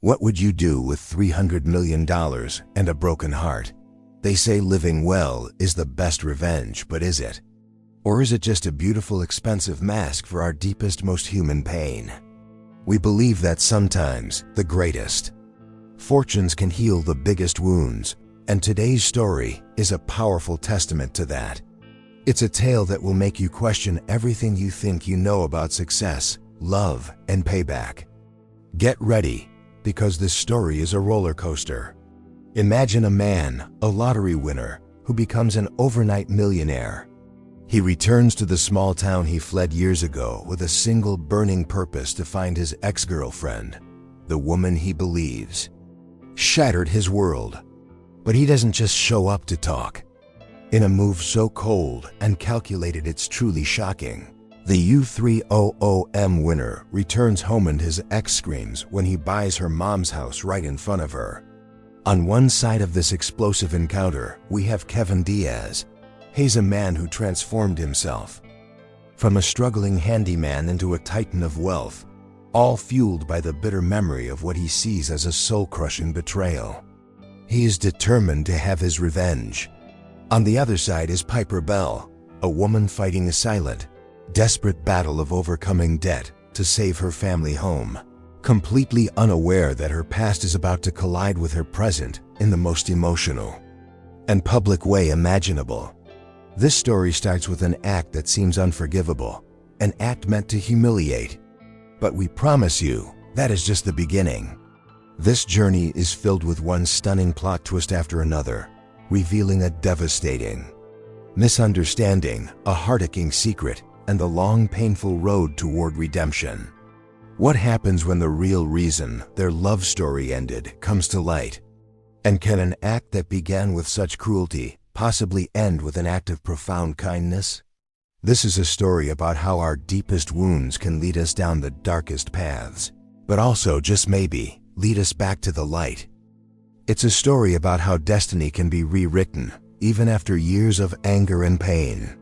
What would you do with $300 million and a broken heart? They say living well is the best revenge, but is it? Or is it just a beautiful, expensive mask for our deepest, most human pain? We believe that sometimes the greatest fortunes can heal the biggest wounds, and today's story is a powerful testament to that. It's a tale that will make you question everything you think you know about success, love, and payback. Get ready, because this story is a roller coaster. Imagine a man, a lottery winner, who becomes an overnight millionaire. He returns to the small town he fled years ago with a single burning purpose: to find his ex-girlfriend, the woman he believes shattered his world. But he doesn't just show up to talk. In a move so cold and calculated it's truly shocking, the U300M winner returns home and his ex screams when he buys her mom's house right in front of her. On one side of this explosive encounter, we have Kevin Diaz. He's a man who transformed himself from a struggling handyman into a titan of wealth, all fueled by the bitter memory of what he sees as a soul-crushing betrayal. He is determined to have his revenge. On the other side is Piper Bell, a woman fighting a silent, desperate battle of overcoming debt to save her family home, completely unaware that her past is about to collide with her present in the most emotional and public way imaginable. This story starts with an act that seems unforgivable, an act meant to humiliate. But we promise you, that is just the beginning. This journey is filled with one stunning plot twist after another, revealing a devastating misunderstanding, a heart-aching secret, and the long, painful road toward redemption. What happens when the real reason their love story ended comes to light? And can an act that began with such cruelty possibly end with an act of profound kindness? This is a story about how our deepest wounds can lead us down the darkest paths, but also, just maybe, lead us back to the light. It's a story about how destiny can be rewritten, even after years of anger and pain.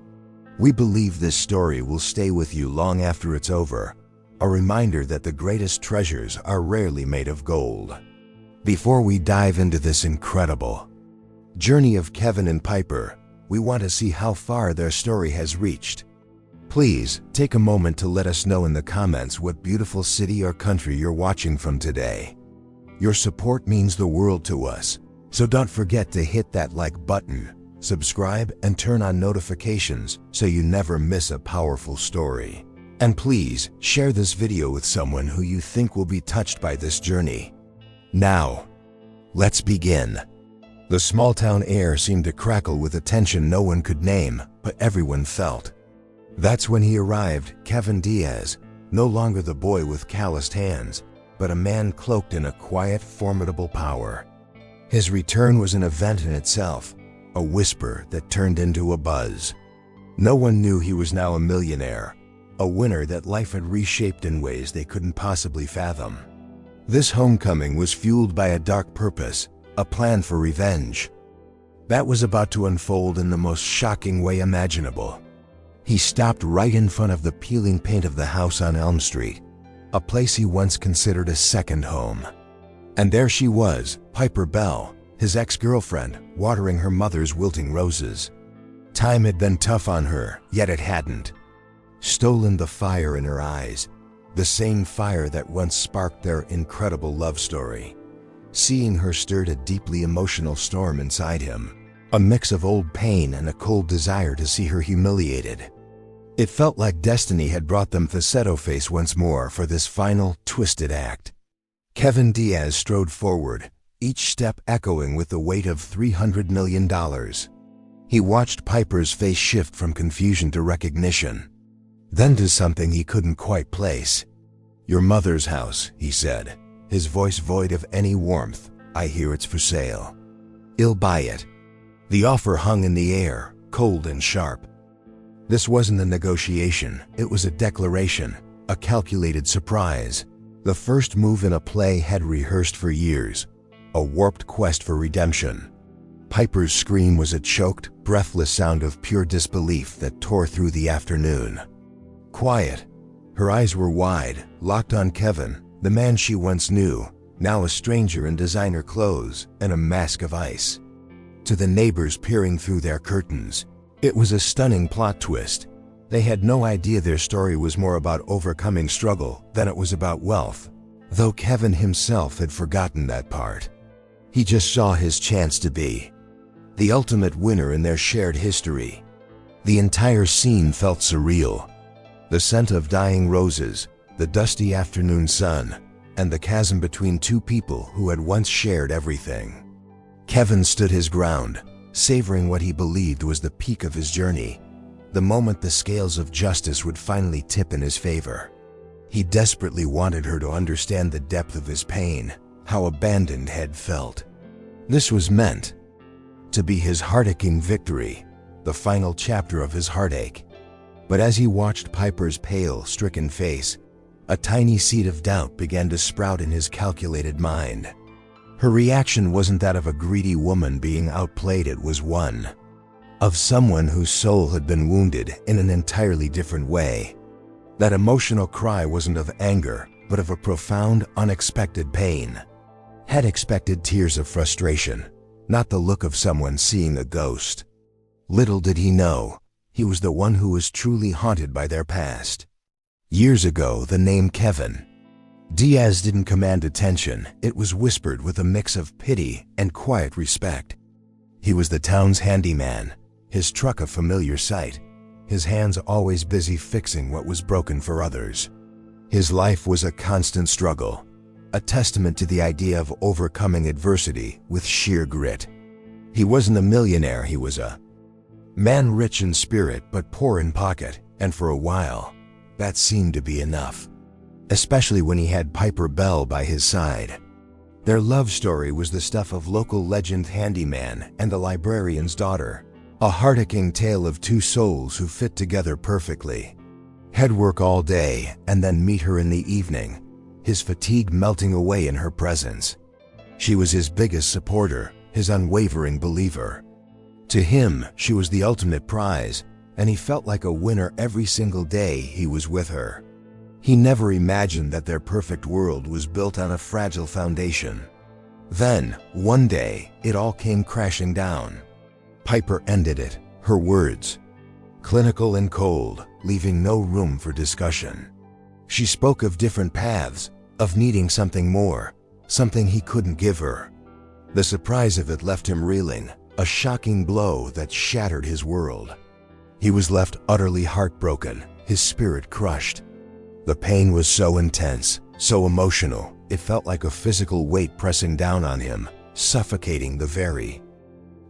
We believe this story will stay with you long after it's over, a reminder that the greatest treasures are rarely made of gold. Before we dive into this incredible journey of Kevin and Piper, we want to see how far their story has reached. Please take a moment to let us know in the comments what beautiful city or country you're watching from today. Your support means the world to us, so don't forget to hit that like button, subscribe, and turn on notifications so you never miss a powerful story. And please share this video with someone who you think will be touched by this journey. Now, let's begin. The small-town air seemed to crackle with a tension no one could name, but everyone felt. That's when he arrived, Kevin Diaz, no longer the boy with calloused hands, but a man cloaked in a quiet, formidable power. His return was an event in itself, a whisper that turned into a buzz. No one knew he was now a millionaire, a winner that life had reshaped in ways they couldn't possibly fathom. This homecoming was fueled by a dark purpose, a plan for revenge. That was about to unfold in the most shocking way imaginable. He stopped right in front of the peeling paint of the house on Elm Street, a place he once considered a second home. And there she was, Piper Bell, his ex-girlfriend, watering her mother's wilting roses. Time had been tough on her, yet it hadn't stolen the fire in her eyes, the same fire that once sparked their incredible love story. Seeing her stirred a deeply emotional storm inside him, a mix of old pain and a cold desire to see her humiliated. It felt like destiny had brought them falsetto face once more for this final, twisted act. Kevin Diaz strode forward, each step echoing with the weight of $300 million. He watched Piper's face shift from confusion to recognition, then to something he couldn't quite place. "Your mother's house," he said, his voice void of any warmth. "I hear it's for sale. I'll buy it." The offer hung in the air, cold and sharp. This wasn't a negotiation, it was a declaration, a calculated surprise. The first move in a play had rehearsed for years, a warped quest for redemption. Piper's scream was a choked, breathless sound of pure disbelief that tore through the afternoon. Quiet. Her eyes were wide, locked on Kevin, the man she once knew, now a stranger in designer clothes and a mask of ice. To the neighbors peering through their curtains, it was a stunning plot twist. They had no idea their story was more about overcoming struggle than it was about wealth, though Kevin himself had forgotten that part. He just saw his chance to be the ultimate winner in their shared history. The entire scene felt surreal. The scent of dying roses, the dusty afternoon sun, and the chasm between two people who had once shared everything. Kevin stood his ground, savoring what he believed was the peak of his journey, the moment the scales of justice would finally tip in his favor. He desperately wanted her to understand the depth of his pain, how abandoned had felt. This was meant to be his heart-aching victory, the final chapter of his heartache. But as he watched Piper's pale, stricken face, a tiny seed of doubt began to sprout in his calculated mind. Her reaction wasn't that of a greedy woman being outplayed, it was one of someone whose soul had been wounded in an entirely different way. That emotional cry wasn't of anger, but of a profound, unexpected pain. Had expected tears of frustration, not the look of someone seeing a ghost. Little did he know, he was the one who was truly haunted by their past. Years ago, the name Kevin Diaz didn't command attention. It was whispered with a mix of pity and quiet respect. He was the town's handyman, his truck a familiar sight, his hands always busy fixing what was broken for others. His life was a constant struggle, a testament to the idea of overcoming adversity with sheer grit. He wasn't a millionaire, he was a man rich in spirit but poor in pocket, and for a while, that seemed to be enough. Especially when he had Piper Bell by his side. Their love story was the stuff of local legend handyman and the librarian's daughter, a heart-aching tale of two souls who fit together perfectly. He'd work all day and then meet her in the evening, his fatigue melting away in her presence. She was his biggest supporter, his unwavering believer. To him, she was the ultimate prize, and he felt like a winner every single day he was with her. He never imagined that their perfect world was built on a fragile foundation. Then, one day, it all came crashing down. Piper ended it, her words clinical and cold, leaving no room for discussion. She spoke of different paths, of needing something more, something he couldn't give her. The surprise of it left him reeling, a shocking blow that shattered his world. He was left utterly heartbroken, his spirit crushed. The pain was so intense, so emotional, it felt like a physical weight pressing down on him, suffocating the very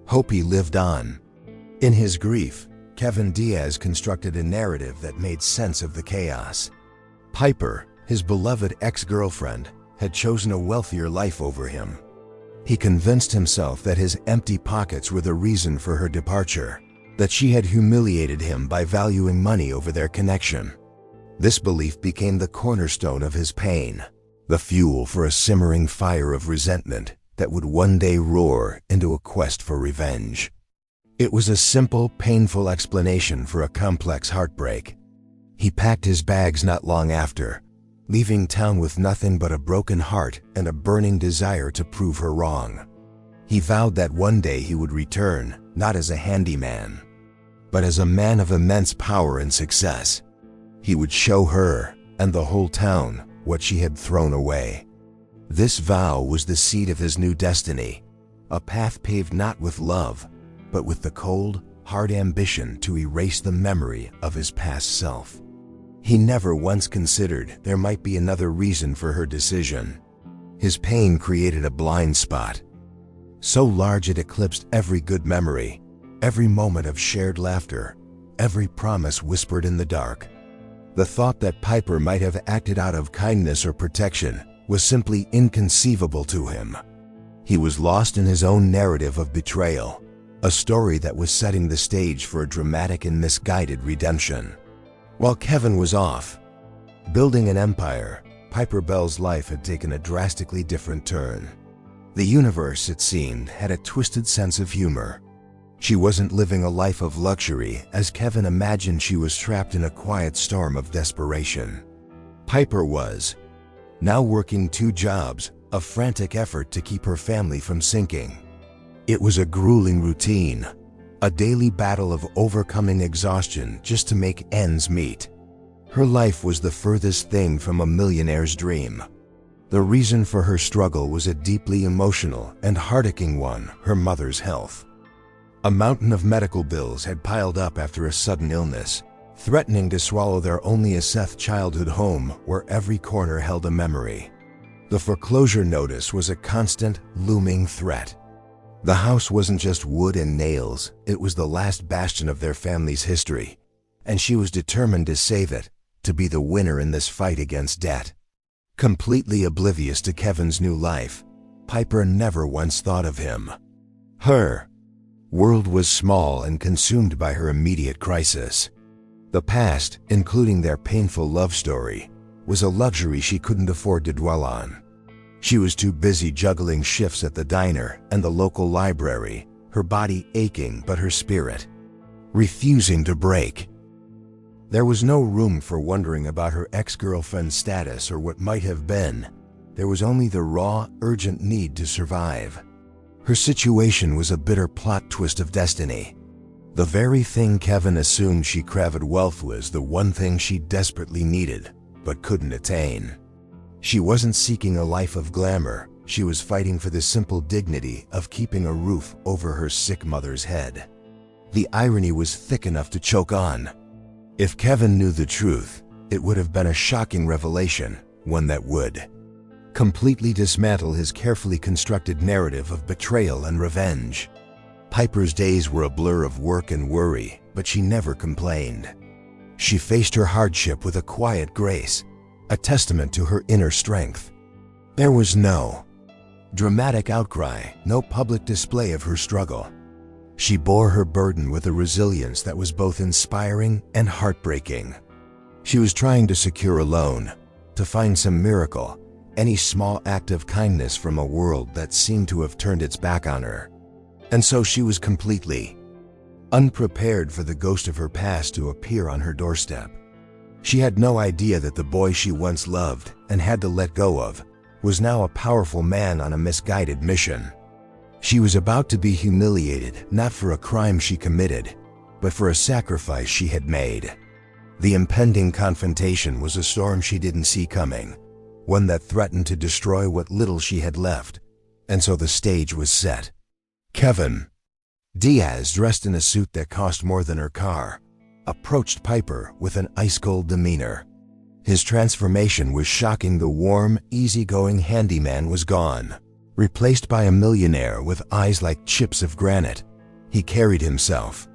hope he lived on. In his grief, Kevin Diaz constructed a narrative that made sense of the chaos. Piper, his beloved ex-girlfriend, had chosen a wealthier life over him. He convinced himself that his empty pockets were the reason for her departure, that she had humiliated him by valuing money over their connection. This belief became the cornerstone of his pain, the fuel for a simmering fire of resentment that would one day roar into a quest for revenge. It was a simple, painful explanation for a complex heartbreak. He packed his bags not long after, leaving town with nothing but a broken heart and a burning desire to prove her wrong. He vowed that one day he would return, not as a handyman, but as a man of immense power and success. He would show her, and the whole town, what she had thrown away. This vow was the seed of his new destiny, a path paved not with love, but with the cold, hard ambition to erase the memory of his past self. He never once considered there might be another reason for her decision. His pain created a blind spot, so large it eclipsed every good memory, every moment of shared laughter, every promise whispered in the dark. The thought that Piper might have acted out of kindness or protection was simply inconceivable to him. He was lost in his own narrative of betrayal, a story that was setting the stage for a dramatic and misguided redemption. While Kevin was off, building an empire, Piper Bell's life had taken a drastically different turn. The universe, it seemed, had a twisted sense of humor. She wasn't living a life of luxury as Kevin imagined. She was trapped in a quiet storm of desperation. Piper was now working 2 jobs, a frantic effort to keep her family from sinking. It was a grueling routine, a daily battle of overcoming exhaustion just to make ends meet. Her life was the furthest thing from a millionaire's dream. The reason for her struggle was a deeply emotional and heart-aching one: her mother's health. A mountain of medical bills had piled up after a sudden illness, threatening to swallow their only Seth childhood home where every corner held a memory. The foreclosure notice was a constant, looming threat. The house wasn't just wood and nails, it was the last bastion of their family's history, and she was determined to save it, to be the winner in this fight against debt. Completely oblivious to Kevin's new life, Piper never once thought of him. Her world was small and consumed by her immediate crisis. The past, including their painful love story, was a luxury she couldn't afford to dwell on. She was too busy juggling shifts at the diner and the local library, her body aching but her spirit refusing to break. There was no room for wondering about her ex-girlfriend's status or what might have been. There was only the raw, urgent need to survive. Her situation was a bitter plot twist of destiny. The very thing Kevin assumed she craved wealth was the one thing she desperately needed, but couldn't attain. She wasn't seeking a life of glamour, she was fighting for the simple dignity of keeping a roof over her sick mother's head. The irony was thick enough to choke on. If Kevin knew the truth, it would have been a shocking revelation, one that would completely dismantle his carefully constructed narrative of betrayal and revenge. Piper's days were a blur of work and worry, but she never complained. She faced her hardship with a quiet grace, a testament to her inner strength. There was no dramatic outcry, no public display of her struggle. She bore her burden with a resilience that was both inspiring and heartbreaking. She was trying to secure a loan, to find some miracle, any small act of kindness from a world that seemed to have turned its back on her. And so she was completely unprepared for the ghost of her past to appear on her doorstep. She had no idea that the boy she once loved and had to let go of was now a powerful man on a misguided mission. She was about to be humiliated, not for a crime she committed, but for a sacrifice she had made. The impending confrontation was a storm she didn't see coming, one that threatened to destroy what little she had left, and so the stage was set. Kevin Diaz, dressed in a suit that cost more than her car, approached Piper with an ice-cold demeanor. His transformation was shocking. The warm, easygoing handyman was gone, replaced by a millionaire with eyes like chips of granite. He carried himself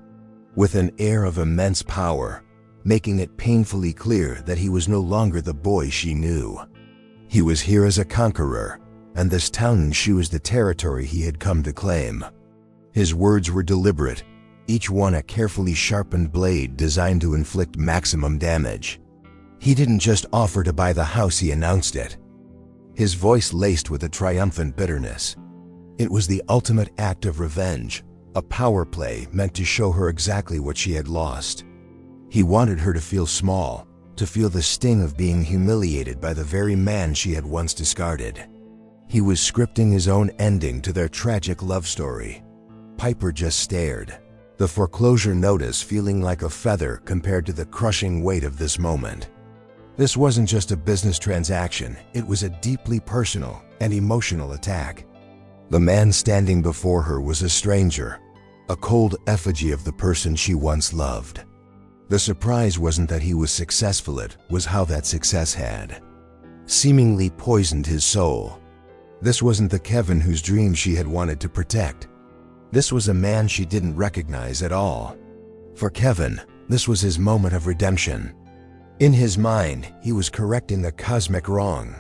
with an air of immense power, making it painfully clear that he was no longer the boy she knew. He was here as a conqueror, and this town was the territory he had come to claim. His words were deliberate, each one a carefully sharpened blade designed to inflict maximum damage. He didn't just offer to buy the house, he announced it, his voice laced with a triumphant bitterness. It was the ultimate act of revenge, a power play meant to show her exactly what she had lost. He wanted her to feel small, to feel the sting of being humiliated by the very man she had once discarded. He was scripting his own ending to their tragic love story. Piper just stared, the foreclosure notice feeling like a feather compared to the crushing weight of this moment. This wasn't just a business transaction, it was a deeply personal and emotional attack. The man standing before her was a stranger, a cold effigy of the person she once loved. The surprise wasn't that he was successful, it was how that success had seemingly poisoned his soul. This wasn't the Kevin whose dreams she had wanted to protect. This was a man she didn't recognize at all. For Kevin, this was his moment of redemption. In his mind, he was correcting a cosmic wrong.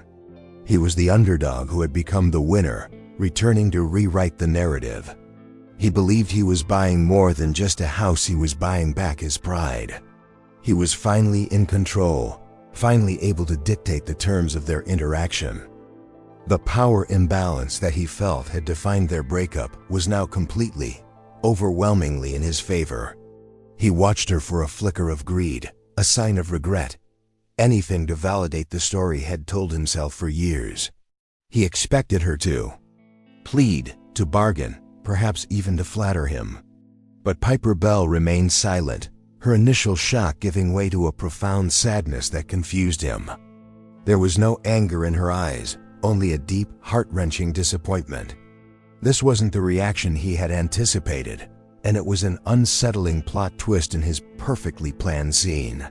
He was the underdog who had become the winner, returning to rewrite the narrative. He believed he was buying more than just a house, he was buying back his pride. He was finally in control, finally able to dictate the terms of their interaction. The power imbalance that he felt had defined their breakup was now completely, overwhelmingly in his favor. He watched her for a flicker of greed, a sign of regret, anything to validate the story he'd told himself for years. He expected her to plead, to bargain, perhaps even to flatter him. But Piper Bell remained silent, her initial shock giving way to a profound sadness that confused him. There was no anger in her eyes, only a deep, heart-wrenching disappointment. This wasn't the reaction he had anticipated, and it was an unsettling plot twist in his perfectly planned scene.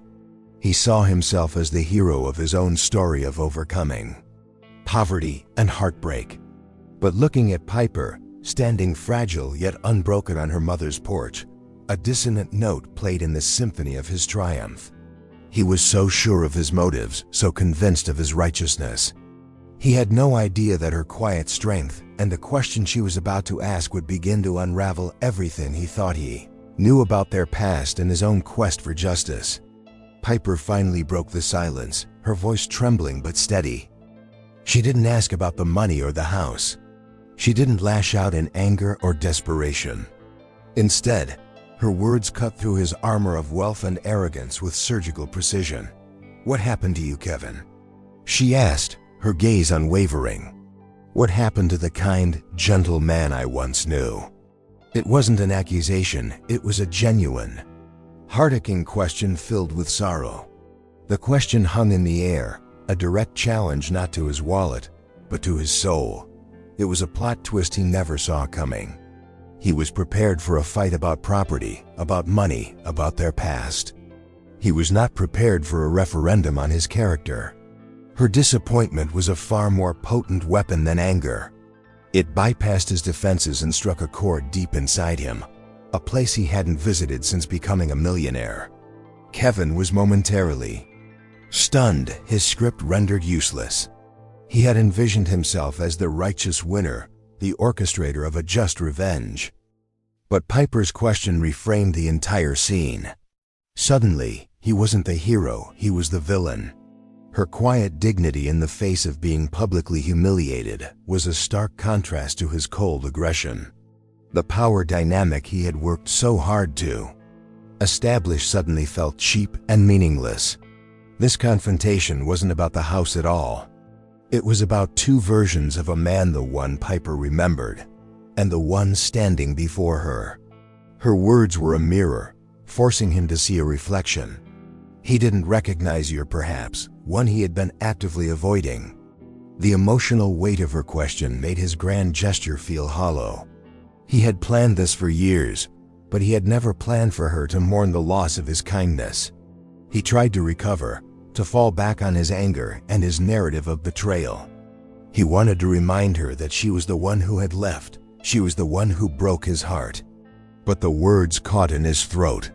He saw himself as the hero of his own story of overcoming poverty and heartbreak. But looking at Piper, standing fragile yet unbroken on her mother's porch, a dissonant note played in the symphony of his triumph. He was so sure of his motives, so convinced of his righteousness. He had no idea that her quiet strength and the question she was about to ask would begin to unravel everything he thought he knew about their past and his own quest for justice. Piper finally broke the silence, her voice trembling but steady. She didn't ask about the money or the house. She didn't lash out in anger or desperation. Instead, her words cut through his armor of wealth and arrogance with surgical precision. "What happened to you, Kevin?" she asked, her gaze unwavering. "What happened to the kind, gentle man I once knew?" It wasn't an accusation, it was a genuine, heart-aching question filled with sorrow. The question hung in the air, a direct challenge not to his wallet, but to his soul. It was a plot twist he never saw coming. He was prepared for a fight about property, about money, about their past. He was not prepared for a referendum on his character. Her disappointment was a far more potent weapon than anger. It bypassed his defenses and struck a chord deep inside him, a place he hadn't visited since becoming a millionaire. Kevin was momentarily stunned, his script rendered useless. He had envisioned himself as the righteous winner, the orchestrator of a just revenge. But Piper's question reframed the entire scene. Suddenly, he wasn't the hero, he was the villain. Her quiet dignity in the face of being publicly humiliated was a stark contrast to his cold aggression. The power dynamic he had worked so hard to establish suddenly felt cheap and meaningless. This confrontation wasn't about the house at all. It was about two versions of a man, the one Piper remembered, and the one standing before her. Her words were a mirror, forcing him to see a reflection. He didn't recognize her, perhaps, one he had been actively avoiding. The emotional weight of her question made his grand gesture feel hollow. He had planned this for years, but he had never planned for her to mourn the loss of his kindness. He tried to recover, to fall back on his anger and his narrative of betrayal. He wanted to remind her that she was the one who had left, she was the one who broke his heart. But the words caught in his throat.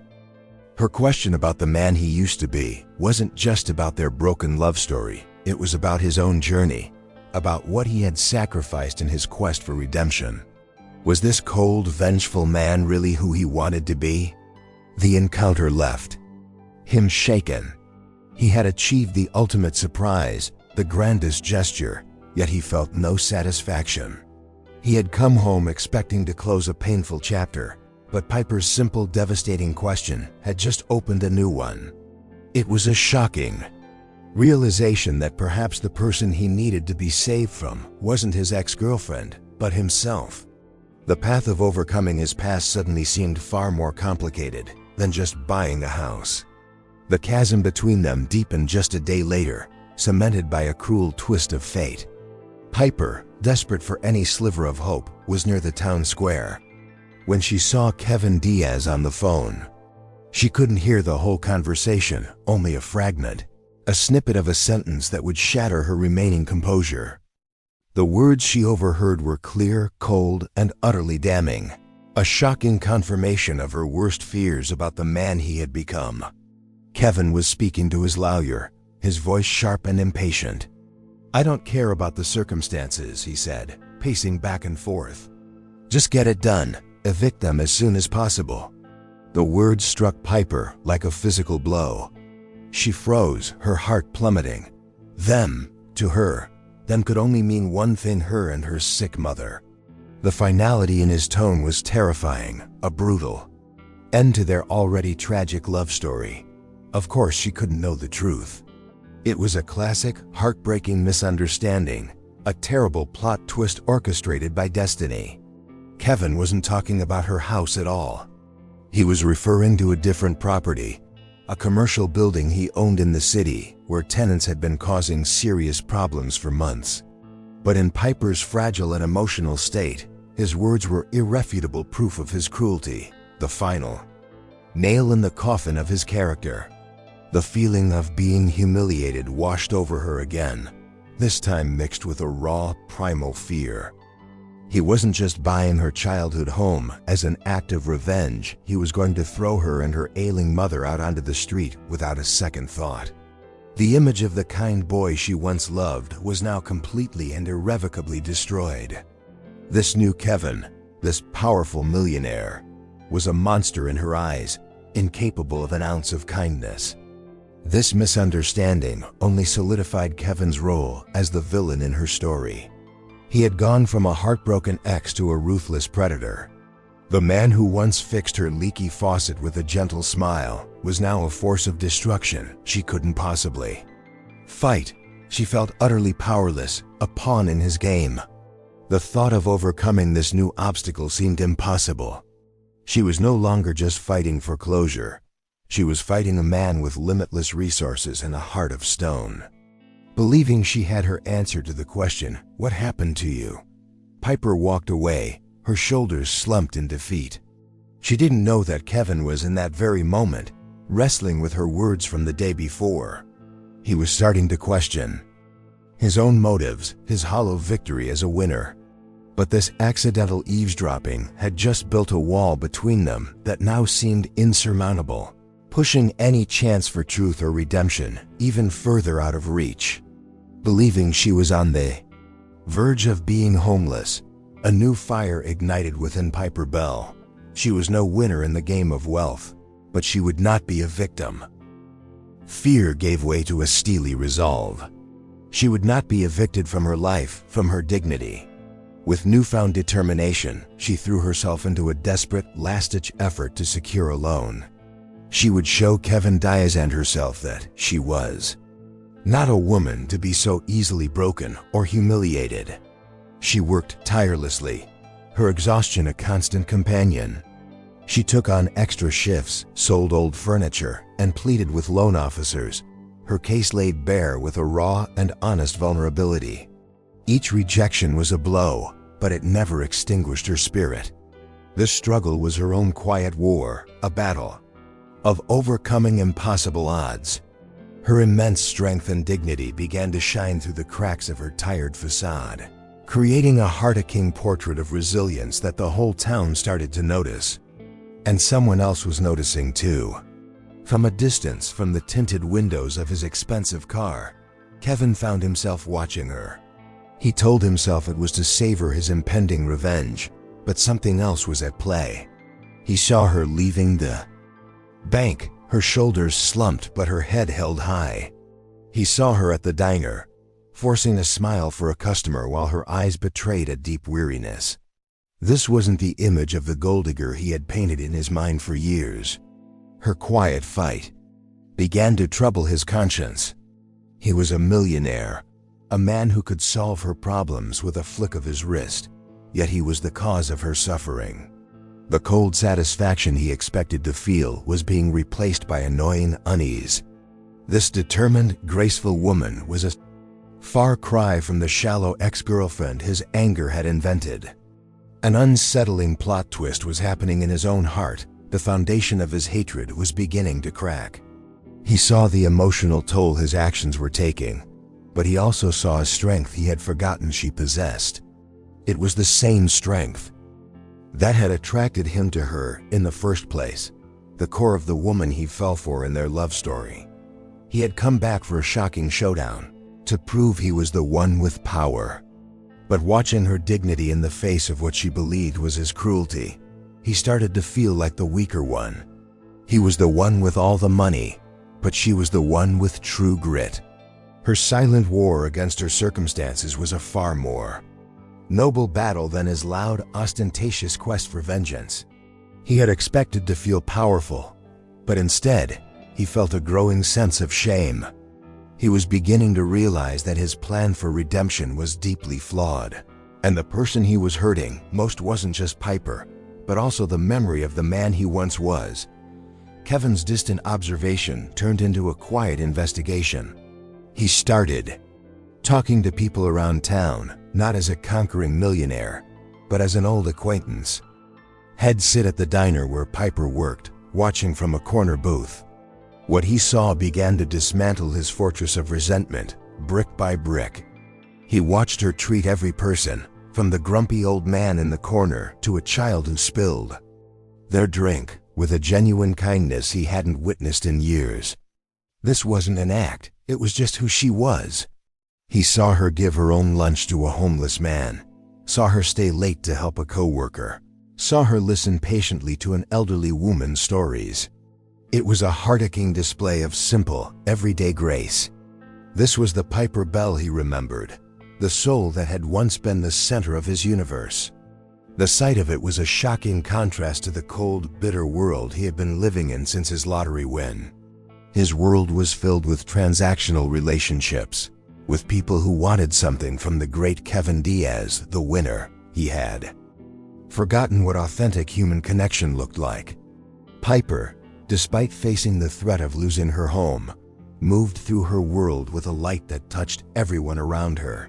Her question about the man he used to be wasn't just about their broken love story, it was about his own journey, about what he had sacrificed in his quest for redemption. Was this cold, vengeful man really who he wanted to be? The encounter left him shaken. He had achieved the ultimate surprise, the grandest gesture, yet he felt no satisfaction. He had come home expecting to close a painful chapter, but Piper's simple, devastating question had just opened a new one. It was a shocking realization that perhaps the person he needed to be saved from wasn't his ex-girlfriend, but himself. The path of overcoming his past suddenly seemed far more complicated than just buying a house. The chasm between them deepened just a day later, cemented by a cruel twist of fate. Piper, desperate for any sliver of hope, was near the town square. When she saw Kevin Diaz on the phone, she couldn't hear the whole conversation, only a fragment, a snippet of a sentence that would shatter her remaining composure. The words she overheard were clear, cold, and utterly damning, a shocking confirmation of her worst fears about the man he had become. Kevin was speaking to his lawyer, his voice sharp and impatient. "I don't care about the circumstances," he said, pacing back and forth. "Just get it done. Evict them as soon as possible." The words struck Piper like a physical blow. She froze, her heart plummeting. Them, to her, then could only mean one thing: her and her sick mother. The finality in his tone was terrifying, a brutal end to their already tragic love story. Of course she couldn't know the truth. It was a classic, heartbreaking misunderstanding, a terrible plot twist orchestrated by destiny. Kevin wasn't talking about her house at all. He was referring to a different property, a commercial building he owned in the city where tenants had been causing serious problems for months. But in Piper's fragile and emotional state, his words were irrefutable proof of his cruelty, the final nail in the coffin of his character. The feeling of being humiliated washed over her again, this time mixed with a raw, primal fear. He wasn't just buying her childhood home as an act of revenge, he was going to throw her and her ailing mother out onto the street without a second thought. The image of the kind boy she once loved was now completely and irrevocably destroyed. This new Kevin, this powerful millionaire, was a monster in her eyes, incapable of an ounce of kindness. This misunderstanding only solidified Kevin's role as the villain in her story. He had gone from a heartbroken ex to a ruthless predator. The man who once fixed her leaky faucet with a gentle smile was now a force of destruction she couldn't possibly fight. She felt utterly powerless, a pawn in his game. The thought of overcoming this new obstacle seemed impossible. She was no longer just fighting for closure. She was fighting a man with limitless resources and a heart of stone. Believing she had her answer to the question, "What happened to you?" Piper walked away, her shoulders slumped in defeat. She didn't know that Kevin was in that very moment, wrestling with her words from the day before. He was starting to question his own motives, his hollow victory as a winner. But this accidental eavesdropping had just built a wall between them that now seemed insurmountable, pushing any chance for truth or redemption even further out of reach. Believing she was on the verge of being homeless, a new fire ignited within Piper Bell. She was no winner in the game of wealth, but she would not be a victim. Fear gave way to a steely resolve. She would not be evicted from her life, from her dignity. With newfound determination, she threw herself into a desperate, last-ditch effort to secure a loan. She would show Kevin Diaz and herself that she was not a woman to be so easily broken or humiliated. She worked tirelessly, her exhaustion a constant companion. She took on extra shifts, sold old furniture, and pleaded with loan officers, her case laid bare with a raw and honest vulnerability. Each rejection was a blow, but it never extinguished her spirit. This struggle was her own quiet war, a battle of overcoming impossible odds. Her immense strength and dignity began to shine through the cracks of her tired facade, creating a heart-aching portrait of resilience that the whole town started to notice. And someone else was noticing too. From a distance, from the tinted windows of his expensive car, Kevin found himself watching her. He told himself it was to savor his impending revenge, but something else was at play. He saw her leaving the bank, her shoulders slumped but her head held high. He saw her at the diner, forcing a smile for a customer while her eyes betrayed a deep weariness. This wasn't the image of the gold digger he had painted in his mind for years. Her quiet fight began to trouble his conscience. He was a millionaire, a man who could solve her problems with a flick of his wrist, yet he was the cause of her suffering. The cold satisfaction he expected to feel was being replaced by annoying unease. This determined, graceful woman was a far cry from the shallow ex-girlfriend his anger had invented. An unsettling plot twist was happening in his own heart. The foundation of his hatred was beginning to crack. He saw the emotional toll his actions were taking, but he also saw a strength he had forgotten she possessed. It was the same strength that had attracted him to her in the first place, the core of the woman he fell for in their love story. He had come back for a shocking showdown, to prove he was the one with power. But watching her dignity in the face of what she believed was his cruelty, he started to feel like the weaker one. He was the one with all the money, but she was the one with true grit. Her silent war against her circumstances was a far more noble battle than his loud, ostentatious quest for vengeance. He had expected to feel powerful, but instead, he felt a growing sense of shame. He was beginning to realize that his plan for redemption was deeply flawed, and the person he was hurting most wasn't just Piper, but also the memory of the man he once was. Kevin's distant observation turned into a quiet investigation. He started talking to people around town, not as a conquering millionaire, but as an old acquaintance. He'd sit at the diner where Piper worked, watching from a corner booth. What he saw began to dismantle his fortress of resentment, brick by brick. He watched her treat every person, from the grumpy old man in the corner to a child who spilled their drink, with a genuine kindness he hadn't witnessed in years. This wasn't an act, it was just who she was. He saw her give her own lunch to a homeless man, saw her stay late to help a coworker, saw her listen patiently to an elderly woman's stories. It was a heart-aching display of simple, everyday grace. This was the Piper Bell he remembered, the soul that had once been the center of his universe. The sight of it was a shocking contrast to the cold, bitter world he had been living in since his lottery win. His world was filled with transactional relationships, with people who wanted something from the great Kevin Diaz, the winner. He had forgotten what authentic human connection looked like. Piper, despite facing the threat of losing her home, moved through her world with a light that touched everyone around her.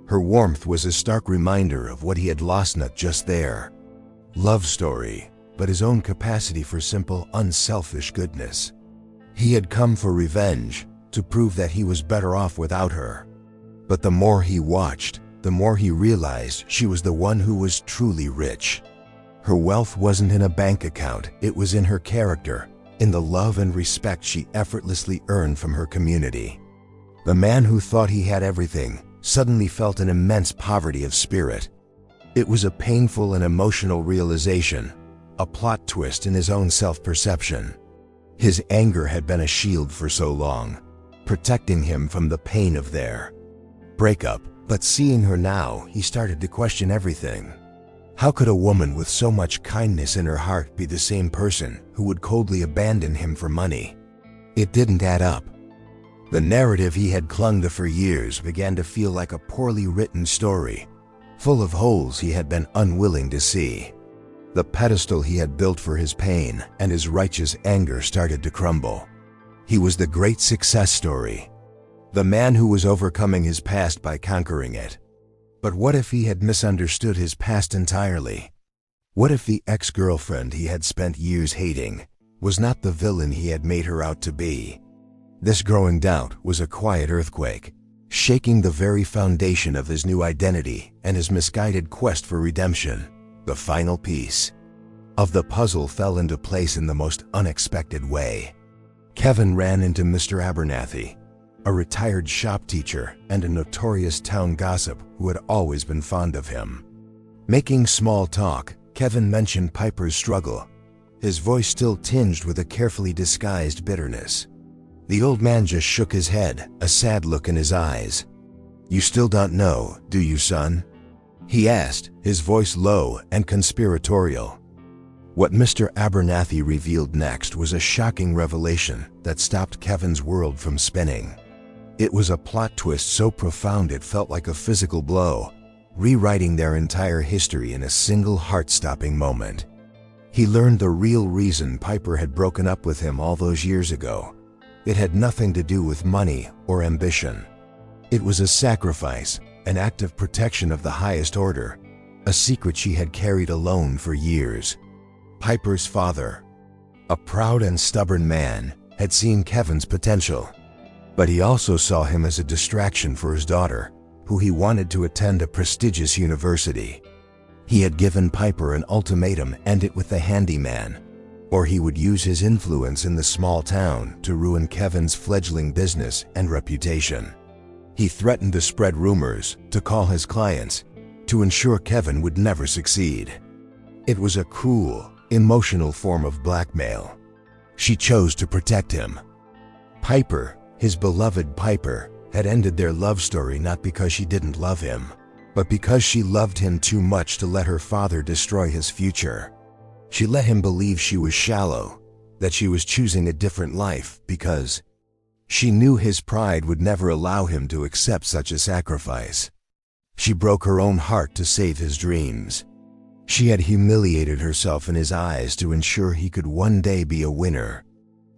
Her warmth was a stark reminder of what he had lost, not just their love story, but his own capacity for simple, unselfish goodness. He had come for revenge, to prove that he was better off without her. But the more he watched, the more he realized she was the one who was truly rich. Her wealth wasn't in a bank account, it was in her character, in the love and respect she effortlessly earned from her community. The man who thought he had everything suddenly felt an immense poverty of spirit. It was a painful and emotional realization, a plot twist in his own self-perception. His anger had been a shield for so long, protecting him from the pain of their breakup, but seeing her now, he started to question everything. How could a woman with so much kindness in her heart be the same person who would coldly abandon him for money? It didn't add up. The narrative he had clung to for years began to feel like a poorly written story, full of holes he had been unwilling to see. The pedestal he had built for his pain and his righteous anger started to crumble. He was the great success story, the man who was overcoming his past by conquering it. But what if he had misunderstood his past entirely? What if the ex-girlfriend he had spent years hating was not the villain he had made her out to be? This growing doubt was a quiet earthquake, shaking the very foundation of his new identity and his misguided quest for redemption. The final piece of the puzzle fell into place in the most unexpected way. Kevin ran into Mr. Abernathy, a retired shop teacher and a notorious town gossip who had always been fond of him. Making small talk, Kevin mentioned Piper's struggle, his voice still tinged with a carefully disguised bitterness. The old man just shook his head, a sad look in his eyes. "You still don't know, do you, son?" he asked, his voice low and conspiratorial. What Mr. Abernathy revealed next was a shocking revelation that stopped Kevin's world from spinning. It was a plot twist so profound it felt like a physical blow, rewriting their entire history in a single heart-stopping moment. He learned the real reason Piper had broken up with him all those years ago. It had nothing to do with money or ambition. It was a sacrifice, an act of protection of the highest order, a secret she had carried alone for years. Piper's father, a proud and stubborn man, had seen Kevin's potential, but he also saw him as a distraction for his daughter, who he wanted to attend a prestigious university. He had given Piper an ultimatum: end it with the handyman, or he would use his influence in the small town to ruin Kevin's fledgling business and reputation. He threatened to spread rumors, to call his clients, to ensure Kevin would never succeed. It was a cruel, emotional form of blackmail. She chose to protect him. Piper, his beloved Piper, had ended their love story not because she didn't love him, but because she loved him too much to let her father destroy his future. She let him believe she was shallow, that she was choosing a different life because She knew his pride would never allow him to accept such a sacrifice. She broke her own heart to save his dreams. She had humiliated herself in his eyes to ensure he could one day be a winner.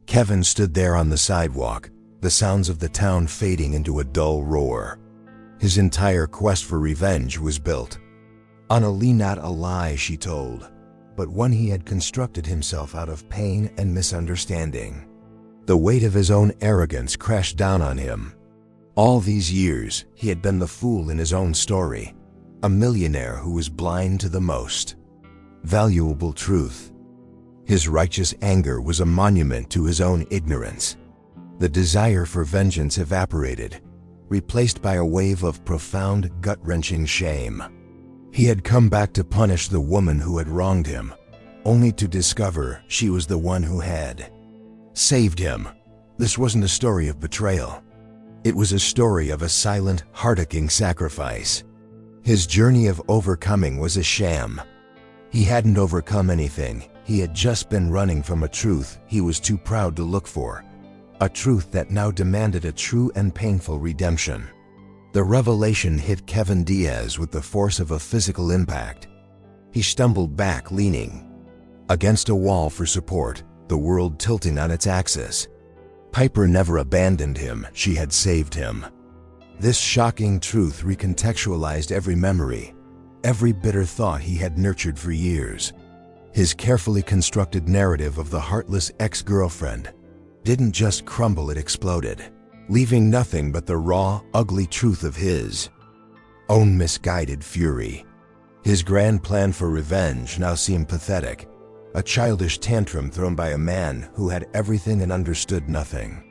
Kevin stood there on the sidewalk, the sounds of the town fading into a dull roar. His entire quest for revenge was built on not a lie she told, but one he had constructed himself out of pain and misunderstanding. The weight of his own arrogance crashed down on him. All these years, he had been the fool in his own story, a millionaire who was blind to the most valuable truth. His righteous anger was a monument to his own ignorance. The desire for vengeance evaporated, replaced by a wave of profound, gut-wrenching shame. He had come back to punish the woman who had wronged him, only to discover she was the one who had saved him. This wasn't a story of betrayal. It was a story of a silent, heart-aching sacrifice. His journey of overcoming was a sham. He hadn't overcome anything. He had just been running from a truth he was too proud to look for. A truth that now demanded a true and painful redemption. The revelation hit Kevin Diaz with the force of a physical impact. He stumbled back, leaning against a wall for support, the world tilting on its axis. Piper never abandoned him, she had saved him. This shocking truth recontextualized every memory, every bitter thought he had nurtured for years. His carefully constructed narrative of the heartless ex-girlfriend didn't just crumble, it exploded, leaving nothing but the raw, ugly truth of his own misguided fury. His grand plan for revenge now seemed pathetic, a childish tantrum thrown by a man who had everything and understood nothing.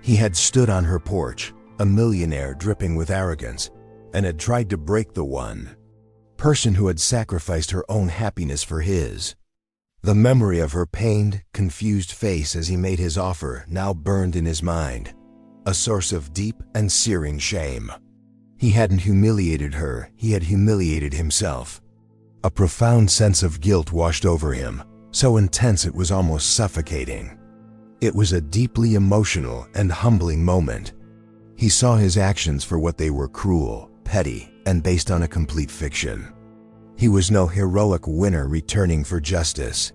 He had stood on her porch, a millionaire dripping with arrogance, and had tried to break the one person who had sacrificed her own happiness for his. The memory of her pained, confused face as he made his offer now burned in his mind, a source of deep and searing shame. He hadn't humiliated her, he had humiliated himself. A profound sense of guilt washed over him, so intense it was almost suffocating. It was a deeply emotional and humbling moment. He saw his actions for what they were: cruel, petty, and based on a complete fiction. He was no heroic winner returning for justice.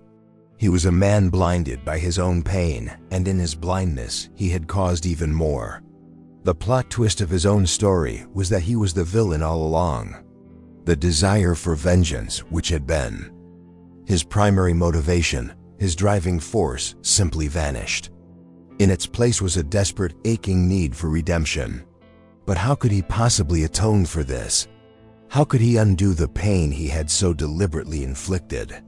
He was a man blinded by his own pain, and in his blindness, he had caused even more. The plot twist of his own story was that he was the villain all along. The desire for vengeance, which had been his primary motivation, his driving force, simply vanished. In its place was a desperate, aching need for redemption. But how could he possibly atone for this? How could he undo the pain he had so deliberately inflicted?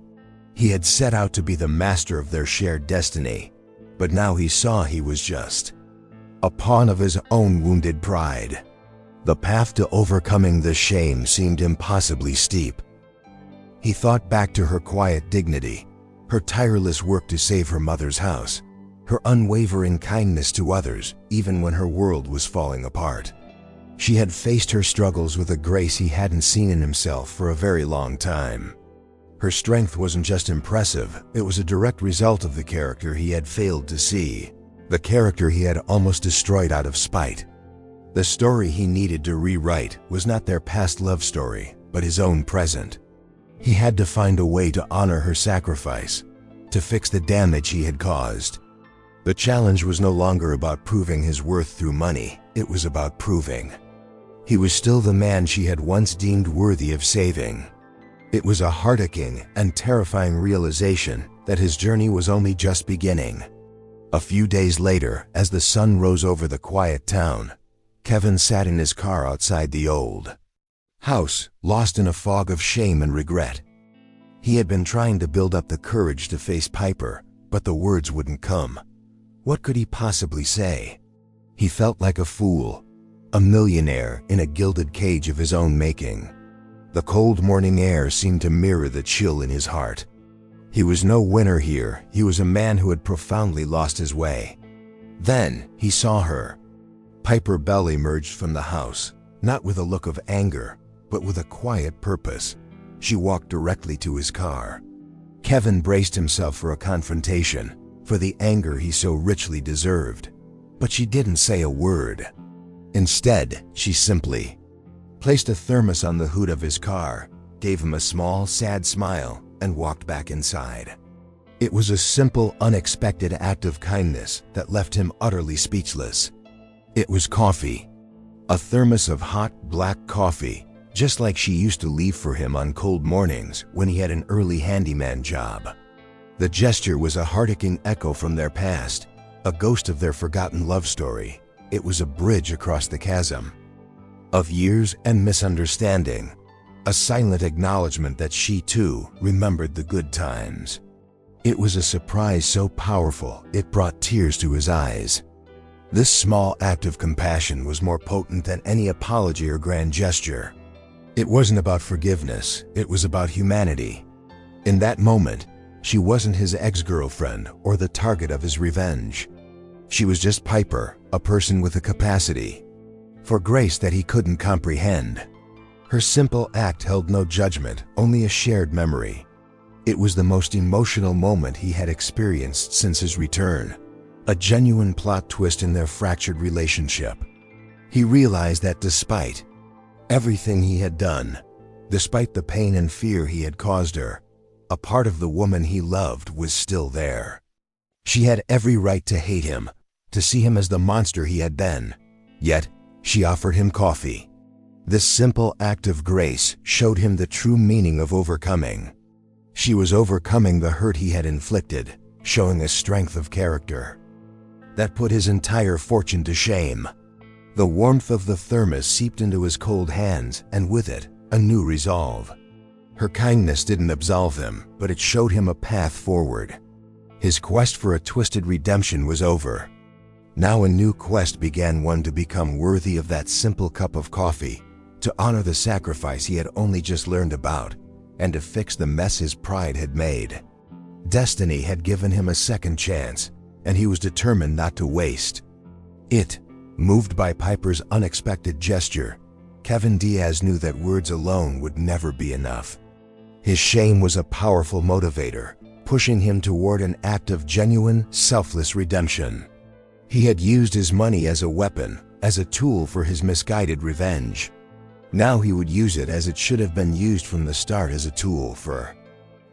He had set out to be the master of their shared destiny, but now he saw he was just a pawn of his own wounded pride. The path to overcoming the shame seemed impossibly steep. He thought back to her quiet dignity, her tireless work to save her mother's house, her unwavering kindness to others, even when her world was falling apart. She had faced her struggles with a grace he hadn't seen in himself for a very long time. Her strength wasn't just impressive, it was a direct result of the character he had failed to see, the character he had almost destroyed out of spite. The story he needed to rewrite was not their past love story, but his own present. He had to find a way to honor her sacrifice, to fix the damage he had caused. The challenge was no longer about proving his worth through money, it was about proving he was still the man she had once deemed worthy of saving. It was a heart-aching and terrifying realization that his journey was only just beginning. A few days later, as the sun rose over the quiet town, Kevin sat in his car outside the old house, lost in a fog of shame and regret. He had been trying to build up the courage to face Piper, but the words wouldn't come. What could he possibly say? He felt like a fool, a millionaire in a gilded cage of his own making. The cold morning air seemed to mirror the chill in his heart. He was no winner here, he was a man who had profoundly lost his way. Then he saw her. Piper Bell emerged from the house, not with a look of anger, but with a quiet purpose. She walked directly to his car. Kevin braced himself for a confrontation, for the anger he so richly deserved. but she didn't say a word. Instead, she simply placed a thermos on the hood of his car, gave him a small, sad smile, and walked back inside. It was a simple, unexpected act of kindness that left him utterly speechless. It was coffee. A thermos of hot, black coffee, just like she used to leave for him on cold mornings when he had an early handyman job. The gesture was a heart-aching echo from their past, a ghost of their forgotten love story. It was a bridge across the chasm of years and misunderstanding, a silent acknowledgement that she too remembered the good times. It was a surprise so powerful it brought tears to his eyes. This small act of compassion was more potent than any apology or grand gesture. It wasn't about forgiveness, it was about humanity. In that moment, she wasn't his ex-girlfriend or the target of his revenge. She was just Piper, a person with a capacity for grace that he couldn't comprehend. Her simple act held no judgment, only a shared memory. It was the most emotional moment he had experienced since his return, a genuine plot twist in their fractured relationship. He realized that despite everything he had done, despite the pain and fear he had caused her, a part of the woman he loved was still there. She had every right to hate him, to see him as the monster he had been. Yet, she offered him coffee. This simple act of grace showed him the true meaning of overcoming. She was overcoming the hurt he had inflicted, showing a strength of character that put his entire fortune to shame. The warmth of the thermos seeped into his cold hands, and with it, a new resolve. Her kindness didn't absolve him, but it showed him a path forward. His quest for a twisted redemption was over. Now a new quest began, one to become worthy of that simple cup of coffee, to honor the sacrifice he had only just learned about, and to fix the mess his pride had made. Destiny had given him a second chance, and he was determined not to waste it. Moved by Piper's unexpected gesture, Kevin Diaz knew that words alone would never be enough. His shame was a powerful motivator, pushing him toward an act of genuine, selfless redemption. He had used his money as a weapon, as a tool for his misguided revenge. Now he would use it as it should have been used from the start, as a tool for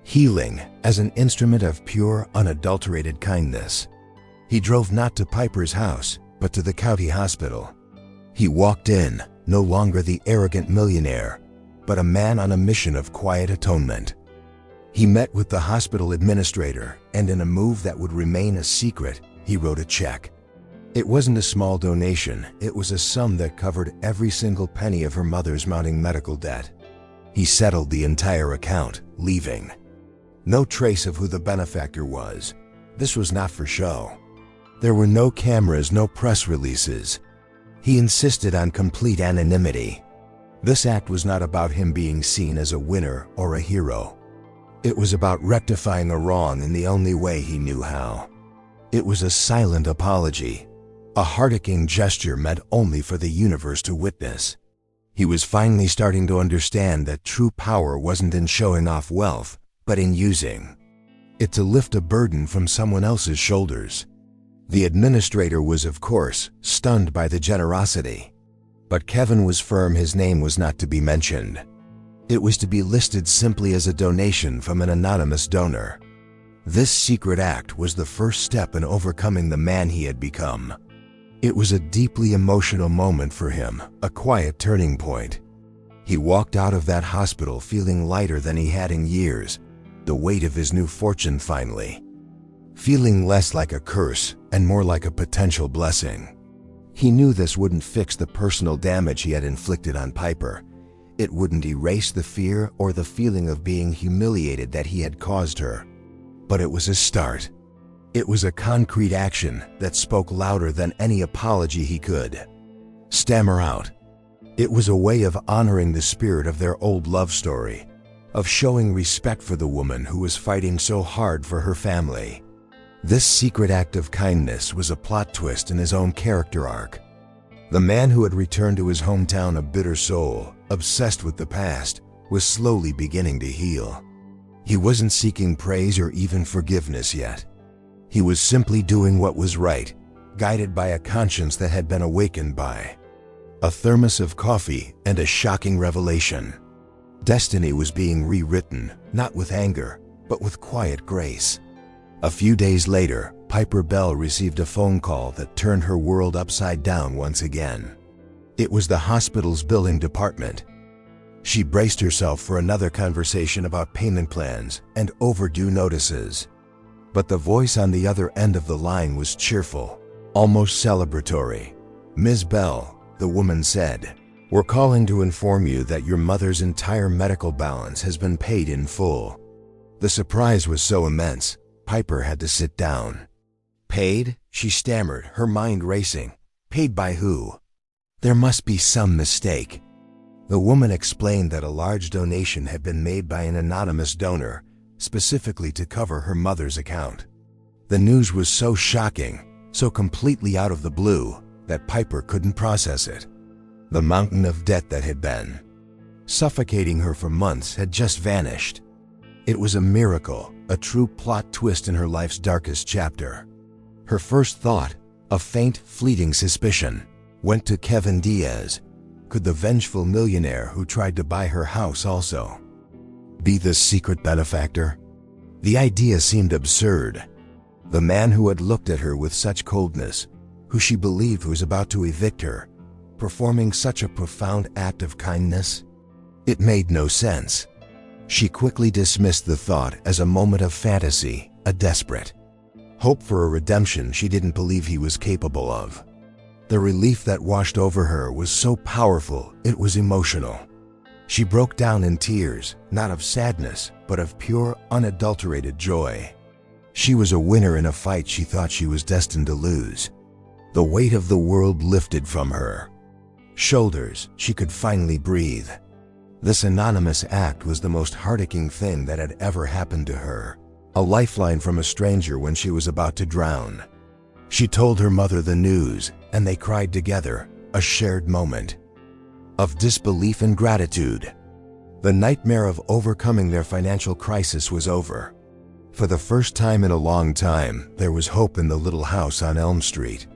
healing, as an instrument of pure, unadulterated kindness. He drove not to Piper's house, but to the county hospital. He walked in, no longer the arrogant millionaire, but a man on a mission of quiet atonement. He met with the hospital administrator, and in a move that would remain a secret, he wrote a check. It wasn't a small donation, it was a sum that covered every single penny of her mother's mounting medical debt. He settled the entire account, leaving no trace of who the benefactor was. This was not for show. There were no cameras, no press releases. He insisted on complete anonymity. This act was not about him being seen as a winner or a hero. It was about rectifying a wrong in the only way he knew how. It was a silent apology, a heart-aching gesture meant only for the universe to witness. He was finally starting to understand that true power wasn't in showing off wealth, but in using it to lift a burden from someone else's shoulders. The administrator was, of course, stunned by the generosity. But Kevin was firm his name was not to be mentioned. It was to be listed simply as a donation from an anonymous donor. This secret act was the first step in overcoming the man he had become. It was a deeply emotional moment for him, a quiet turning point. He walked out of that hospital feeling lighter than he had in years, the weight of his new fortune finally feeling less like a curse and more like a potential blessing. He knew this wouldn't fix the personal damage he had inflicted on Piper. It wouldn't erase the fear or the feeling of being humiliated that he had caused her. But it was a start. It was a concrete action that spoke louder than any apology he could stammer out. It was a way of honoring the spirit of their old love story, of showing respect for the woman who was fighting so hard for her family. This secret act of kindness was a plot twist in his own character arc. The man who had returned to his hometown a bitter soul, obsessed with the past, was slowly beginning to heal. He wasn't seeking praise or even forgiveness yet. He was simply doing what was right, guided by a conscience that had been awakened by a thermos of coffee and a shocking revelation. Destiny was being rewritten, not with anger, but with quiet grace. A few days later, Piper Bell received a phone call that turned her world upside down once again. It was the hospital's billing department. She braced herself for another conversation about payment plans and overdue notices. But the voice on the other end of the line was cheerful, almost celebratory. "Ms. Bell," the woman said, "we're calling to inform you that your mother's entire medical balance has been paid in full." The surprise was so immense, Piper had to sit down. "Paid?" she stammered, her mind racing. "Paid by who? There must be some mistake." The woman explained that a large donation had been made by an anonymous donor, specifically to cover her mother's account. The news was so shocking, so completely out of the blue, that Piper couldn't process it. The mountain of debt that had been suffocating her for months had just vanished. It was a miracle, a true plot twist in her life's darkest chapter. Her first thought, a faint, fleeting suspicion, went to Kevin Diaz. Could the vengeful millionaire who tried to buy her house also be the secret benefactor? The idea seemed absurd. The man who had looked at her with such coldness, who she believed was about to evict her, performing such a profound act of kindness? It made no sense. She quickly dismissed the thought as a moment of fantasy, a desperate hope for a redemption she didn't believe he was capable of. The relief that washed over her was so powerful, it was emotional. She broke down in tears, not of sadness, but of pure, unadulterated joy. She was a winner in a fight she thought she was destined to lose. The weight of the world lifted from her shoulders. She could finally breathe. This anonymous act was the most heartaching thing that had ever happened to her. A lifeline from a stranger when she was about to drown. She told her mother the news, and they cried together, a shared moment of disbelief and gratitude. The nightmare of overcoming their financial crisis was over. For the first time in a long time, there was hope in the little house on Elm Street.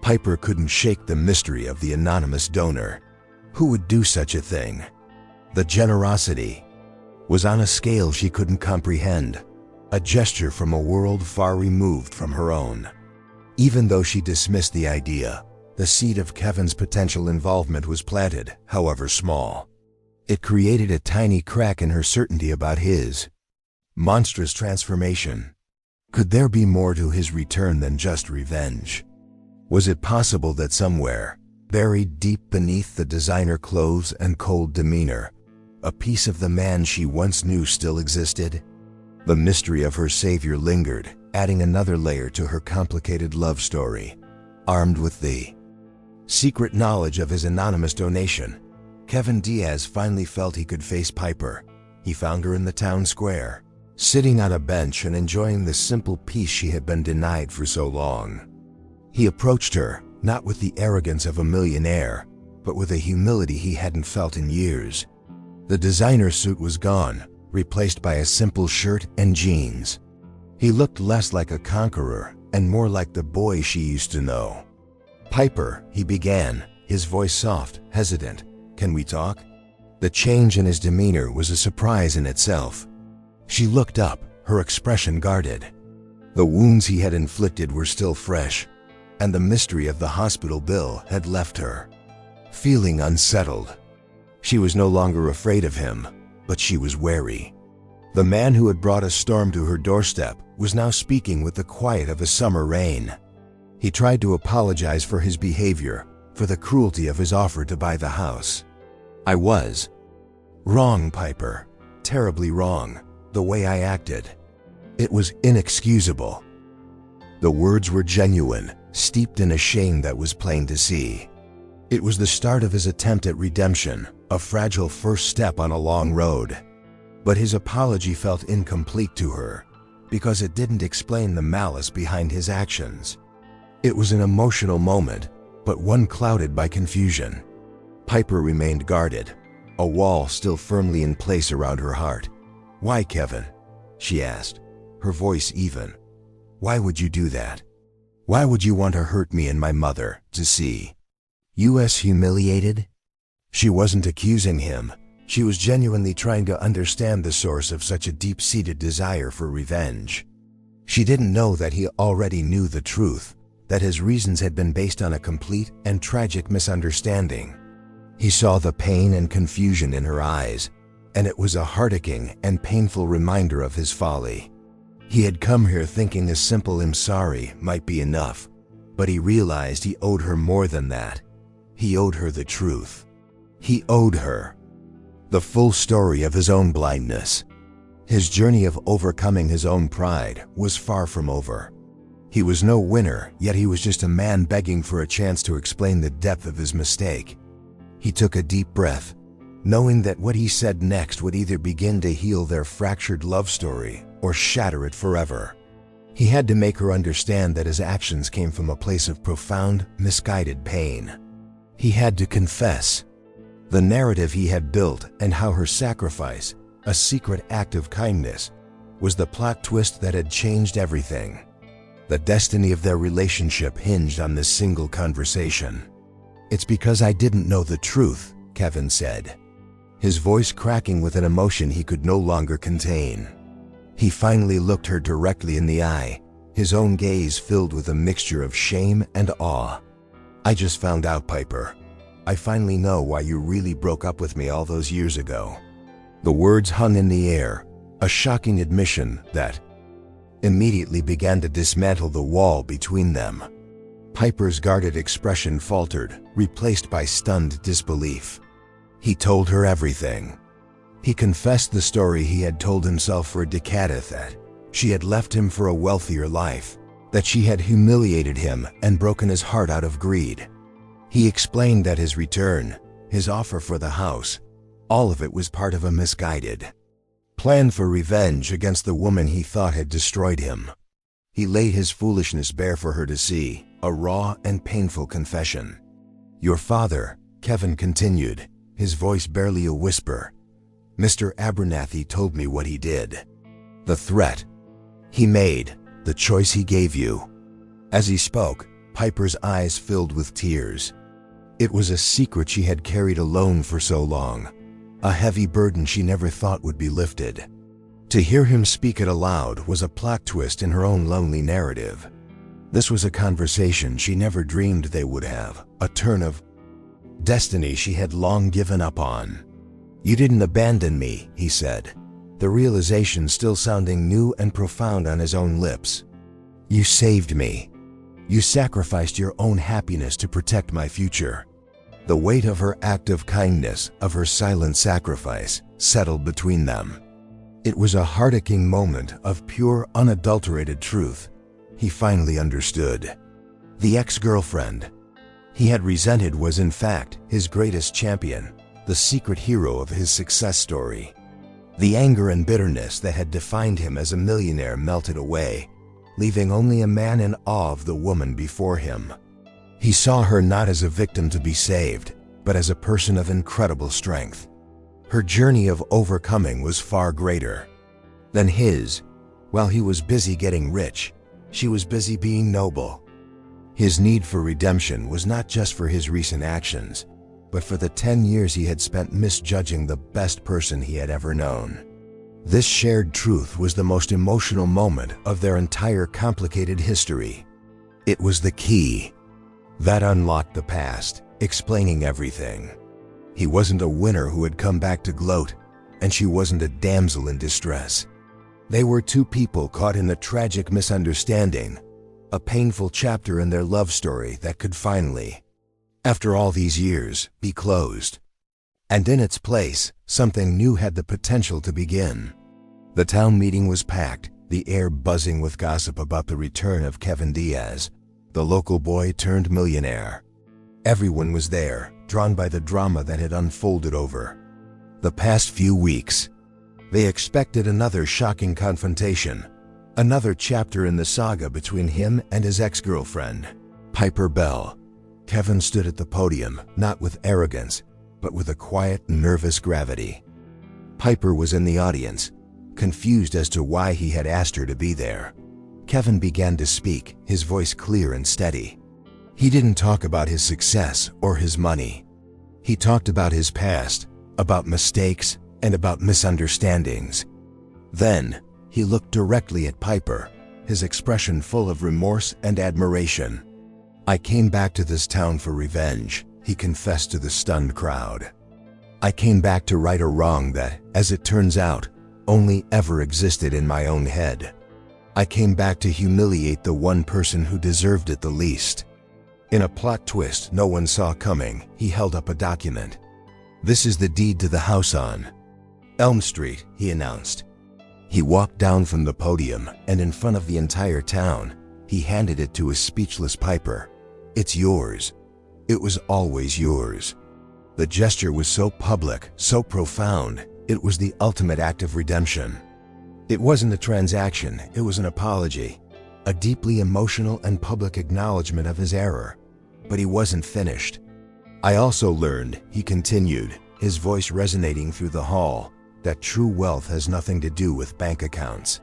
Piper couldn't shake the mystery of the anonymous donor. Who would do such a thing? The generosity was on a scale she couldn't comprehend, a gesture from a world far removed from her own. Even though she dismissed the idea, the seed of Kevin's potential involvement was planted, however small. It created a tiny crack in her certainty about his monstrous transformation. Could there be more to his return than just revenge? Was it possible that somewhere, buried deep beneath the designer clothes and cold demeanor, a piece of the man she once knew still existed? The mystery of her savior lingered, adding another layer to her complicated love story. Armed with the secret knowledge of his anonymous donation, Kevin Diaz finally felt he could face Piper. He found her in the town square, sitting on a bench and enjoying the simple peace she had been denied for so long. He approached her, not with the arrogance of a millionaire, but with a humility he hadn't felt in years. The designer suit was gone, replaced by a simple shirt and jeans. He looked less like a conqueror and more like the boy she used to know. "Piper," he began, his voice soft, hesitant. "Can we talk?" The change in his demeanor was a surprise in itself. She looked up, her expression guarded. The wounds he had inflicted were still fresh, and the mystery of the hospital bill had left her feeling unsettled. She was no longer afraid of him, but she was wary. The man who had brought a storm to her doorstep was now speaking with the quiet of a summer rain. He tried to apologize for his behavior, for the cruelty of his offer to buy the house. "I was wrong, Piper. Terribly wrong. The way I acted. It was inexcusable." The words were genuine, steeped in a shame that was plain to see. It was the start of his attempt at redemption, a fragile first step on a long road. But his apology felt incomplete to her, because it didn't explain the malice behind his actions. It was an emotional moment, but one clouded by confusion. Piper remained guarded, a wall still firmly in place around her heart. "Why, Kevin?" she asked, her voice even. "Why would you do that?" Why would you want to hurt me and my mother, to see us humiliated? She wasn't accusing him. She was genuinely trying to understand the source of such a deep-seated desire for revenge. She didn't know that he already knew the truth, that his reasons had been based on a complete and tragic misunderstanding. He saw the pain and confusion in her eyes, and it was a heart-aching and painful reminder of his folly. He had come here thinking a simple "I'm sorry" might be enough, but he realized he owed her more than that. He owed her the truth. He owed her the full story of his own blindness. His journey of overcoming his own pride was far from over. He was no winner, yet he was just a man begging for a chance to explain the depth of his mistake. He took a deep breath, knowing that what he said next would either begin to heal their fractured love story or shatter it forever. He had to make her understand that his actions came from a place of profound, misguided pain. He had to confess the narrative he had built and how her sacrifice, a secret act of kindness, was the plot twist that had changed everything. The destiny of their relationship hinged on this single conversation. "It's because I didn't know the truth," Kevin said, his voice cracking with an emotion he could no longer contain. He finally looked her directly in the eye, his own gaze filled with a mixture of shame and awe. "I just found out, Piper. I finally know why you really broke up with me all those years ago." The words hung in the air, a shocking admission that immediately began to dismantle the wall between them. Piper's guarded expression faltered, replaced by stunned disbelief. He told her everything. He confessed the story he had told himself for a decade, that she had left him for a wealthier life, that she had humiliated him and broken his heart out of greed. He explained that his return, his offer for the house, all of it was part of a misguided plan for revenge against the woman he thought had destroyed him. He laid his foolishness bare for her to see, a raw and painful confession. "Your father," Kevin continued, his voice barely a whisper, "Mr. Abernathy told me what he did. The threat he made, the choice he gave you." As he spoke, Piper's eyes filled with tears. It was a secret she had carried alone for so long, a heavy burden she never thought would be lifted. To hear him speak it aloud was a plot twist in her own lonely narrative. This was a conversation she never dreamed they would have, a turn of destiny she had long given up on. "You didn't abandon me," he said, the realization still sounding new and profound on his own lips. "You saved me. You sacrificed your own happiness to protect my future." The weight of her act of kindness, of her silent sacrifice, settled between them. It was a heart-aching moment of pure, unadulterated truth. He finally understood. The ex-girlfriend he had resented was in fact his greatest champion, the secret hero of his success story. The anger and bitterness that had defined him as a millionaire melted away, leaving only a man in awe of the woman before him. He saw her not as a victim to be saved, but as a person of incredible strength. Her journey of overcoming was far greater than his. While he was busy getting rich, she was busy being noble. His need for redemption was not just for his recent actions, but for the 10 years he had spent misjudging the best person he had ever known. This shared truth was the most emotional moment of their entire complicated history. It was the key that unlocked the past, explaining everything. He wasn't a winner who had come back to gloat, and she wasn't a damsel in distress. They were two people caught in a tragic misunderstanding, a painful chapter in their love story that could finally, after all these years, be closed. And in its place, something new had the potential to begin. The town meeting was packed, the air buzzing with gossip about the return of Kevin Diaz, the local boy turned millionaire. Everyone was there, drawn by the drama that had unfolded over the past few weeks. They expected another shocking confrontation, another chapter in the saga between him and his ex-girlfriend, Piper Bell. Kevin stood at the podium, not with arrogance, but with a quiet, nervous gravity. Piper was in the audience, confused as to why he had asked her to be there. Kevin began to speak, his voice clear and steady. He didn't talk about his success or his money. He talked about his past, about mistakes, and about misunderstandings. Then, he looked directly at Piper, his expression full of remorse and admiration. "I came back to this town for revenge," he confessed to the stunned crowd. "I came back to right a wrong that, as it turns out, only ever existed in my own head. I came back to humiliate the one person who deserved it the least." In a plot twist no one saw coming, he held up a document. "This is the deed to the house on Elm Street," he announced. He walked down from the podium, and in front of the entire town, he handed it to his speechless Piper. "It's yours. It was always yours." The gesture was so public, so profound, it was the ultimate act of redemption. It wasn't a transaction, it was an apology, a deeply emotional and public acknowledgement of his error. But he wasn't finished. "I also learned," he continued, his voice resonating through the hall, "that true wealth has nothing to do with bank accounts."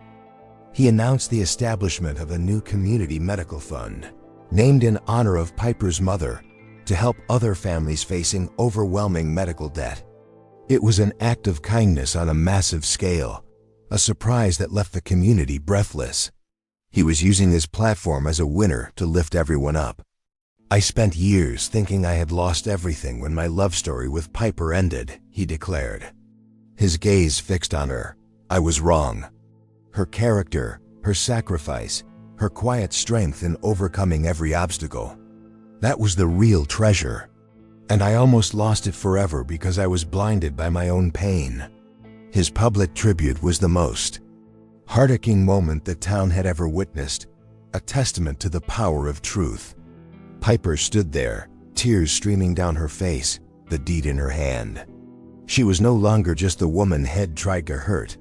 He announced the establishment of a new community medical fund, named in honor of Piper's mother, to help other families facing overwhelming medical debt. It was an act of kindness on a massive scale, a surprise that left the community breathless. He was using his platform as a winner to lift everyone up. "I spent years thinking I had lost everything when my love story with Piper ended," he declared. His gaze fixed on her. "I was wrong. Her character, her sacrifice, her quiet strength in overcoming every obstacle. That was the real treasure. And I almost lost it forever because I was blinded by my own pain." His public tribute was the most heartaching moment the town had ever witnessed, a testament to the power of truth. Piper stood there, tears streaming down her face, the deed in her hand. She was no longer just the woman Head tried to hurt.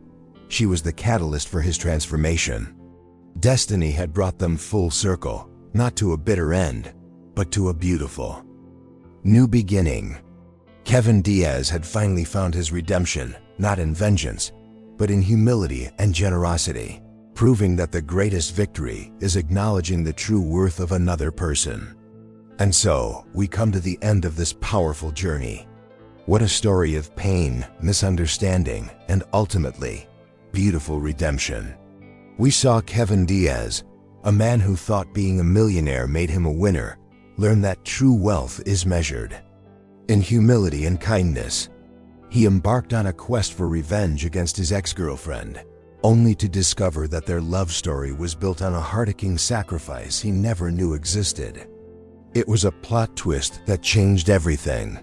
She was the catalyst for his transformation. Destiny had brought them full circle, not to a bitter end, but to a beautiful new beginning. Kevin Diaz had finally found his redemption, not in vengeance, but in humility and generosity, proving that the greatest victory is acknowledging the true worth of another person. And so, we come to the end of this powerful journey. What a story of pain, misunderstanding, and ultimately, beautiful redemption. We saw Kevin Diaz, a man who thought being a millionaire made him a winner, learn that true wealth is measured in humility and kindness. He embarked on a quest for revenge against his ex-girlfriend, only to discover that their love story was built on a heartaching sacrifice he never knew existed. It was a plot twist that changed everything.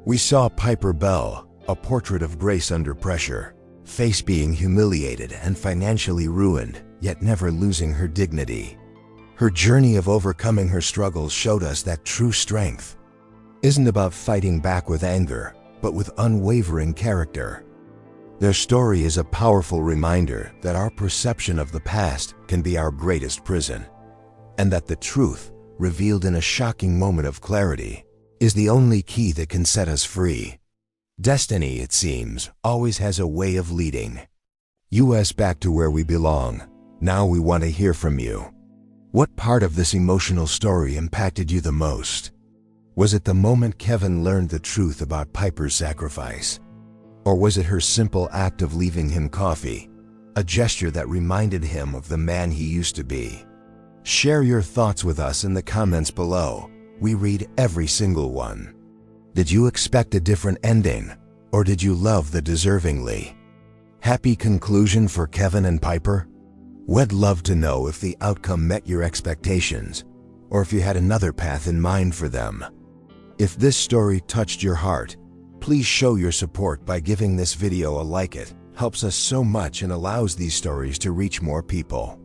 We saw Piper Bell, a portrait of grace under pressure, face being humiliated and financially ruined, yet never losing her dignity. Her journey of overcoming her struggles showed us that true strength isn't about fighting back with anger, but with unwavering character. Their story is a powerful reminder that our perception of the past can be our greatest prison, and that the truth, revealed in a shocking moment of clarity, is the only key that can set us free. Destiny, it seems, always has a way of leading us back to where we belong. Now we want to hear from you. What part of this emotional story impacted you the most? Was it the moment Kevin learned the truth about Piper's sacrifice? Or was it her simple act of leaving him coffee, a gesture that reminded him of the man he used to be? Share your thoughts with us in the comments below. We read every single one. Did you expect a different ending, or did you love the deservingly happy conclusion for Kevin and Piper? We'd love to know if the outcome met your expectations, or if you had another path in mind for them. If this story touched your heart, please show your support by giving this video a like. It helps us so much and allows these stories to reach more people.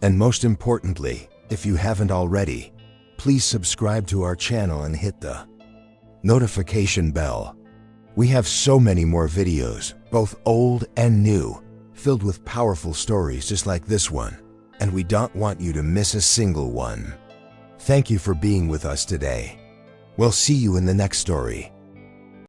And most importantly, if you haven't already, please subscribe to our channel and hit the notification bell. We have so many more videos, both old and new, filled with powerful stories just like this one, and we don't want you to miss a single one. Thank you for being with us today. We'll see you in the next story.